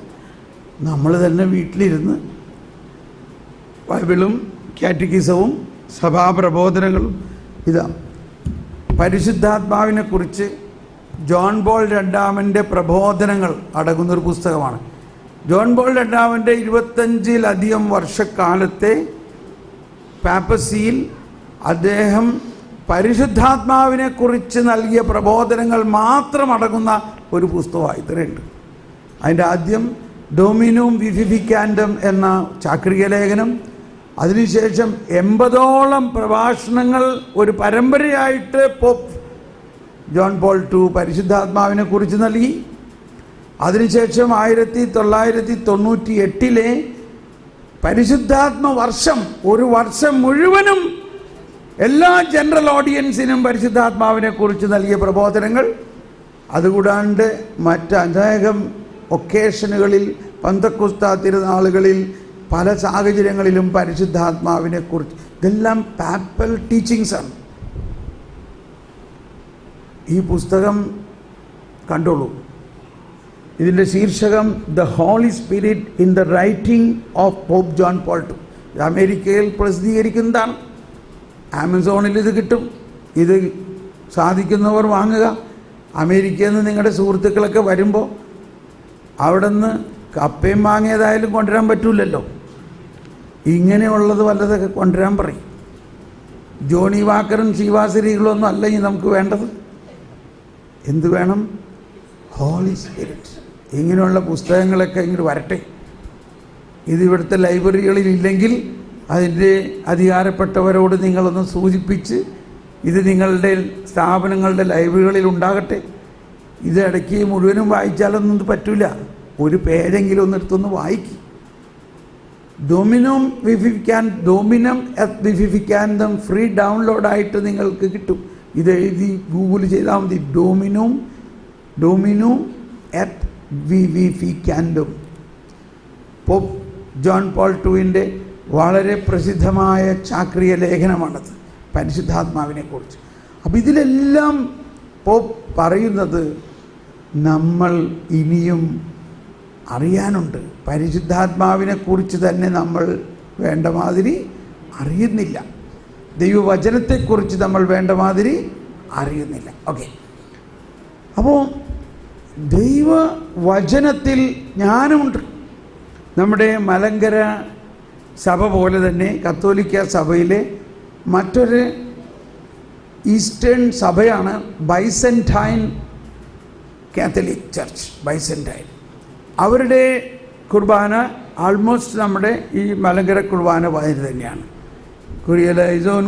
നമ്മൾ തന്നെ വീട്ടിലിരുന്ന് ബൈബിളും കാറ്റക്കിസവും സഭാപ്രബോധനങ്ങളും. ഇതാ പരിശുദ്ധാത്മാവിനെക്കുറിച്ച് ജോൺ പോൾ രണ്ടാമൻ്റെ പ്രബോധനങ്ങൾ അടങ്ങുന്നൊരു പുസ്തകമാണ്. ജോൺ പോൾ രണ്ടാമൻ്റെ 25-ലധികം വർഷക്കാലത്തെ പാപ്പസിയിൽ അദ്ദേഹം പരിശുദ്ധാത്മാവിനെ കുറിച്ച് നൽകിയ പ്രബോധനങ്ങൾ മാത്രം അടങ്ങുന്ന ഒരു പുസ്തകമാണ്. ഇത്രയുണ്ട്. അതിൻ്റെ ആദ്യം ഡൊമിനും വിവിഫിക്കാൻഡം എന്ന ചാക്രിക ലേഖനം, അതിനുശേഷം 80ഓളം പ്രഭാഷണങ്ങൾ ഒരു പരമ്പരയായിട്ട് പോപ്പ് ജോൺ പോൾ II പരിശുദ്ധാത്മാവിനെ കുറിച്ച് നൽകി. അതിനുശേഷം 1998 പരിശുദ്ധാത്മ വർഷം, ഒരു വർഷം മുഴുവനും എല്ലാ ജനറൽ ഓഡിയൻസിനും പരിശുദ്ധാത്മാവിനെ കുറിച്ച് നൽകിയ പ്രബോധനങ്ങൾ. അതുകൂടാണ്ട് മറ്റനേകം ഒക്കേഷനുകളിൽ, പന്തക്കുസ്താ തിരുനാളുകളിൽ, പല സാഹചര്യങ്ങളിലും പരിശുദ്ധാത്മാവിനെ കുറിച്ച്, ഇതെല്ലാം പാപ്പൽ ടീച്ചിങ്സാണ്. ഈ പുസ്തകം കണ്ടോളൂ. ഇതിൻ്റെ ശീർഷകം the Holy Spirit in the writing of Pope John Paul II. ഇത് അമേരിക്കയിൽ പ്രസിദ്ധീകരിക്കുന്നതാണ്. ആമസോണിൽ ഇത് കിട്ടും. ഇത് സാധിക്കുന്നവർ വാങ്ങുക. അമേരിക്കയിൽ നിന്ന് നിങ്ങളുടെ സുഹൃത്തുക്കളൊക്കെ വരുമ്പോൾ അവിടെ നിന്ന് കപ്പയും വാങ്ങിയതായാലും കൊണ്ടുവരാൻ പറ്റൂലല്ലോ. ഇങ്ങനെയുള്ളത് വല്ലതൊക്കെ കൊണ്ടുവരാൻ പറയും. ജോണി വാക്കറും ശിവാശ്രീകളൊന്നും അല്ല ഈ നമുക്ക് വേണ്ടത്. എന്ത് വേണം? Holy Spirit. ഇങ്ങനെയുള്ള പുസ്തകങ്ങളൊക്കെ ഇങ്ങോട്ട് വരട്ടെ. ഇത് ഇവിടുത്തെ ലൈബ്രറികളിൽ ഇല്ലെങ്കിൽ അതിൻ്റെ അധികാരപ്പെട്ടവരോട് നിങ്ങളൊന്ന് സൂചിപ്പിച്ച് ഇത് നിങ്ങളുടെ സ്ഥാപനങ്ങളുടെ ലൈബ്രറികളിൽ ഉണ്ടാകട്ടെ. ഇത് ഇടയ്ക്ക് മുഴുവനും വായിച്ചാലൊന്നും ഇത് പറ്റില്ല. ഒരു പേജെങ്കിലും ഒന്ന് എടുത്തൊന്ന് വായിക്കും. ഡൊമിനം വിവിഫിക്കാൻഡം ഫ്രീ ഡൗൺലോഡായിട്ട് നിങ്ങൾക്ക് കിട്ടും. ഇത് എഴുതി ഗൂഗിൾ ചെയ്താൽ മതി. ഡൊമിനും അറ്റ് വിവിഫിക്കാൻഡം. പോപ്പ് ജോൺ പോൾ II വളരെ പ്രസിദ്ധമായ ചാക്രിക ലേഖനമാണത് പരിശുദ്ധാത്മാവിനെ കുറിച്ച്. അപ്പം ഇതിലെല്ലാം പോപ്പ് പറയുന്നത് നമ്മൾ ഇനിയും അറിയാനുണ്ട്. പരിശുദ്ധാത്മാവിനെ കുറിച്ച് തന്നെ നമ്മൾ വേണ്ട മാതിരി അറിയുന്നില്ല. ദൈവവചനത്തെക്കുറിച്ച് നമ്മൾ വേണ്ട മാതിരി അറിയുന്നില്ല. ഓക്കെ, അപ്പോൾ ദൈവവചനത്തിൽ ജ്ഞാനമുണ്ട്. നമ്മുടെ മലങ്കര സഭ പോലെ തന്നെ കത്തോലിക്ക സഭയിലെ മറ്റൊരു ഈസ്റ്റേൺ സഭയാണ് ബൈസെൻറ്റൈൻ കാത്തലിക് ചർച്ച്. ബൈസെൻറ്റൈൻ അവരുടെ കുർബാന ആൾമോസ്റ്റ് നമ്മുടെ ഈ മലങ്കര കുർബാന വായന തന്നെയാണ്. കുരിയലൈസോൻ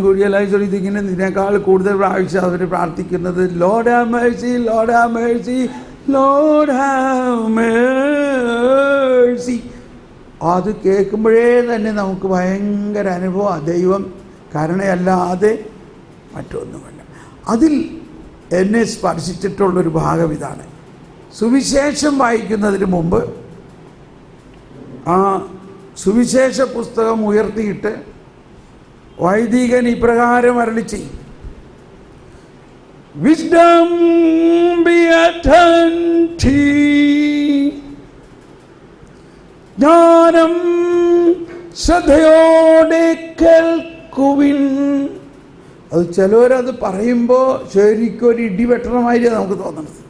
ഇതിങ്ങനെ ഇതിനേക്കാൾ കൂടുതൽ പ്രാവശ്യം അവർ പ്രാർത്ഥിക്കുന്നത് Lord have Mercy, Lord have Mercy, Lord have Mercy. അത് കേൾക്കുമ്പോഴേ തന്നെ നമുക്ക് ഭയങ്കര അനുഭവം. ദൈവം കരുണയല്ലാതെ മറ്റൊന്നുമല്ല. അതിൽ എന്നെ സ്പർശിച്ചിട്ടുള്ളൊരു ഭാഗം ഇതാണ്. സുവിശേഷം വായിക്കുന്നതിന് മുമ്പ് ആ സുവിശേഷ പുസ്തകം ഉയർത്തിയിട്ട് വൈദികൻ ഇപ്രകാരം അരുളി ചെയ്യും: Wisdom be attentive. ജ്ഞാനം ശ്രദ്ധയോടെ കേൾക്കുവിൻ. അത് ചിലവരത് പറയുമ്പോൾ ശരിക്കും ഒരു ഇടി വെട്ടണമായിരിക്കും നമുക്ക് തോന്നുന്നത്.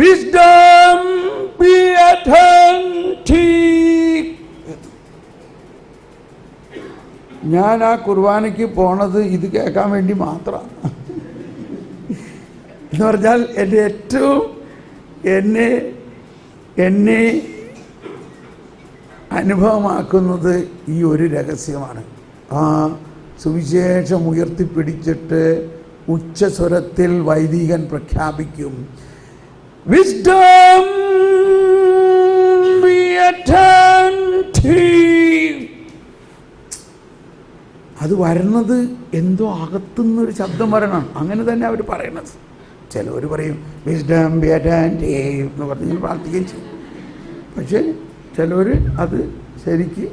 Wisdom be attentive. ഞാൻ ആ കുർബാനയ്ക്ക് പോണത് ഇത് കേൾക്കാൻ വേണ്ടി മാത്രമാണ്. എന്ന് പറഞ്ഞാൽ എൻ്റെ ഏറ്റവും എന്നെ അനുഭവമാക്കുന്നത് ഈ ഒരു രഹസ്യമാണ്. ആ സുവിശേഷം ഉയർത്തിപ്പിടിച്ചിട്ട് ഉച്ചസ്വരത്തിൽ വൈദികൻ പ്രഖ്യാപിക്കും, Wisdom be attentive. അത് വരുന്നത് എന്തോ അകത്തുനിന്നൊരു ശബ്ദം വരണം. അങ്ങനെ തന്നെ അവർ പറയണത്. ചിലവർ പറയും വിസ്ഡം ബി അറ്റൻറ്റീവ് എന്ന് പറഞ്ഞ് പ്രാർത്ഥിക്കുകയും ചെയ്യും. പക്ഷേ ചിലവർ അത് ശരിക്ക്.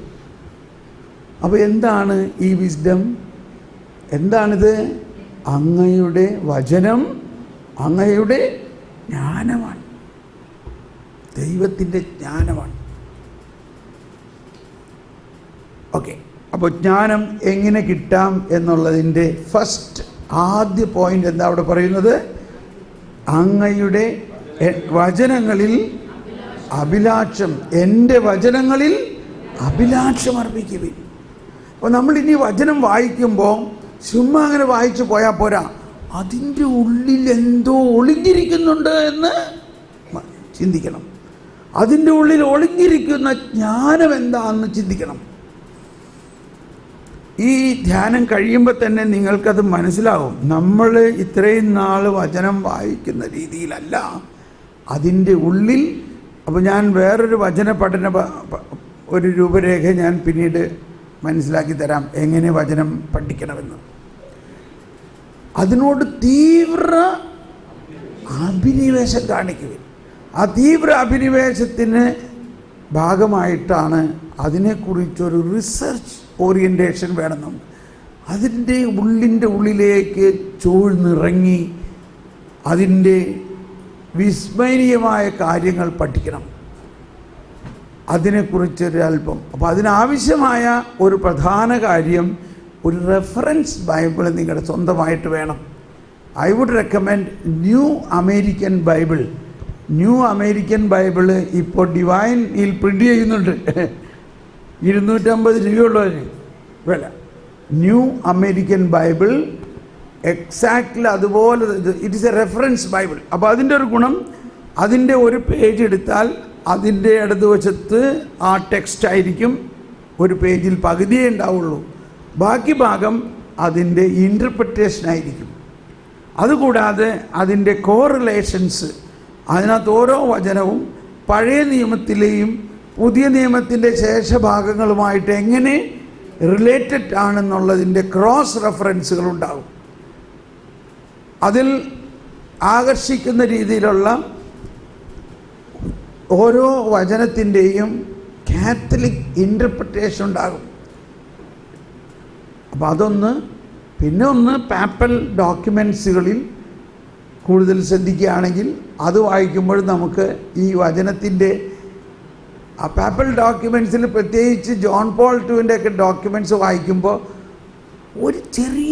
അപ്പോൾ എന്താണ് ഈ വിസ്ഡം? എന്താണിത്? അങ്ങയുടെ വചനം അങ്ങയുടെ ജ്ഞാനമാണ്, ദൈവത്തിൻ്റെ ജ്ഞാനമാണ്. ഓക്കെ, അപ്പോൾ ജ്ഞാനം എങ്ങനെ കിട്ടാം എന്നുള്ളതിൻ്റെ ആദ്യ പോയിന്റ് എന്താ അവിടെ പറയുന്നത്? അങ്ങയുടെ വചനങ്ങളിൽ അഭിലാഷം, എൻ്റെ വചനങ്ങളിൽ അഭിലാഷം അർപ്പിക്കുവിൻ. അപ്പോൾ നമ്മളിനി വചനം വായിക്കുമ്പോൾ ചുമ്മാ അങ്ങനെ വായിച്ചു പോയാൽ പോരാ, അതിൻ്റെ ഉള്ളിൽ എന്തോ ഒളിഞ്ഞിരിക്കുന്നുണ്ട് എന്ന് ചിന്തിക്കണം. അതിൻ്റെ ഉള്ളിൽ ഒളിഞ്ഞിരിക്കുന്ന ജ്ഞാനം എന്താണെന്ന് ചിന്തിക്കണം. ഈ ധ്യാനം കഴിയുമ്പോൾ തന്നെ നിങ്ങൾക്കത് മനസ്സിലാവും. നമ്മൾ ഇത്രയും നാൾ വചനം വായിക്കുന്ന രീതിയിലല്ല അതിൻ്റെ ഉള്ളിൽ. അപ്പോൾ ഞാൻ വേറൊരു വചന പഠന ഒരു രൂപരേഖ ഞാൻ പിന്നീട് മനസ്സിലാക്കി തരാം, എങ്ങനെ വചനം പഠിക്കണമെന്ന്. അതിനോട് തീവ്ര അഭിനിവേശം കാണിക്കുക. ആ തീവ്ര അഭിനിവേശത്തിന് ഭാഗമായിട്ടാണ് അതിനെക്കുറിച്ചൊരു റിസർച്ച് ഓറിയൻറ്റേഷൻ വേണം നമുക്ക്. അതിൻ്റെ ഉള്ളിലേക്ക് ചൂഴ്ന്നിറങ്ങി അതിൻ്റെ വിസ്മരണീയമായ കാര്യങ്ങൾ പഠിക്കണം, അതിനെക്കുറിച്ചൊരല്പം. അപ്പോൾ അതിനാവശ്യമായ ഒരു പ്രധാന കാര്യം ഒരു റെഫറൻസ് ബൈബിൾ നിങ്ങളുടെ സ്വന്തമായിട്ട് വേണം. I would recommend New American Bible. New American Bible ഇപ്പോൾ ഡിവൈനിൽ പ്രിൻ്റ് ചെയ്യുന്നുണ്ട്. 250 രൂപയുള്ളവർ വില. ന്യൂ അമേരിക്കൻ ബൈബിൾ എക്സാക്ട്ലി അതുപോലെ, it is a reference Bible. അപ്പോൾ അതിൻ്റെ ഒരു ഗുണം, അതിൻ്റെ ഒരു പേജ് എടുത്താൽ അതിൻ്റെ ഇടതുവശത്ത് ആ ടെക്സ്റ്റ് ആയിരിക്കും. ഒരു പേജിൽ പകുതിയേ ഉണ്ടാവുള്ളൂ, ബാക്കി ഭാഗം അതിൻ്റെ ഇൻ്റർപ്രിറ്റേഷൻ ആയിരിക്കും. അതുകൂടാതെ അതിൻ്റെ കോറിലേഷൻസ്, അതിനകത്ത് ഓരോ വചനവും പഴയ നിയമത്തിലെയും പുതിയ നിയമത്തിൻ്റെ ശേഷഭാഗങ്ങളുമായിട്ട് എങ്ങനെ റിലേറ്റഡ് ആണെന്നുള്ളതിൻ്റെ ക്രോസ് റെഫറൻസുകളുണ്ടാകും. അതിൽ ആകർഷിക്കുന്ന രീതിയിലുള്ള ഓരോ വചനത്തിൻ്റെയും കാത്തലിക് ഇൻ്റർപ്രിറ്റേഷൻ ഉണ്ടാകും. അപ്പോൾ അതൊന്ന്. പിന്നെ ഒന്ന് പാപ്പൽ ഡോക്യുമെൻറ്റ്സുകളിൽ കൂടുതൽ ശ്രദ്ധിക്കുകയാണെങ്കിൽ അത് വായിക്കുമ്പോൾ നമുക്ക് ഈ വചനത്തിൻ്റെ ആ പാപ്പൽ ഡോക്യുമെൻറ്റ്സിൽ പ്രത്യേകിച്ച് ജോൺ പോൾ II ഒക്കെ ഡോക്യുമെൻറ്റ്സ് വായിക്കുമ്പോൾ ഒരു ചെറിയ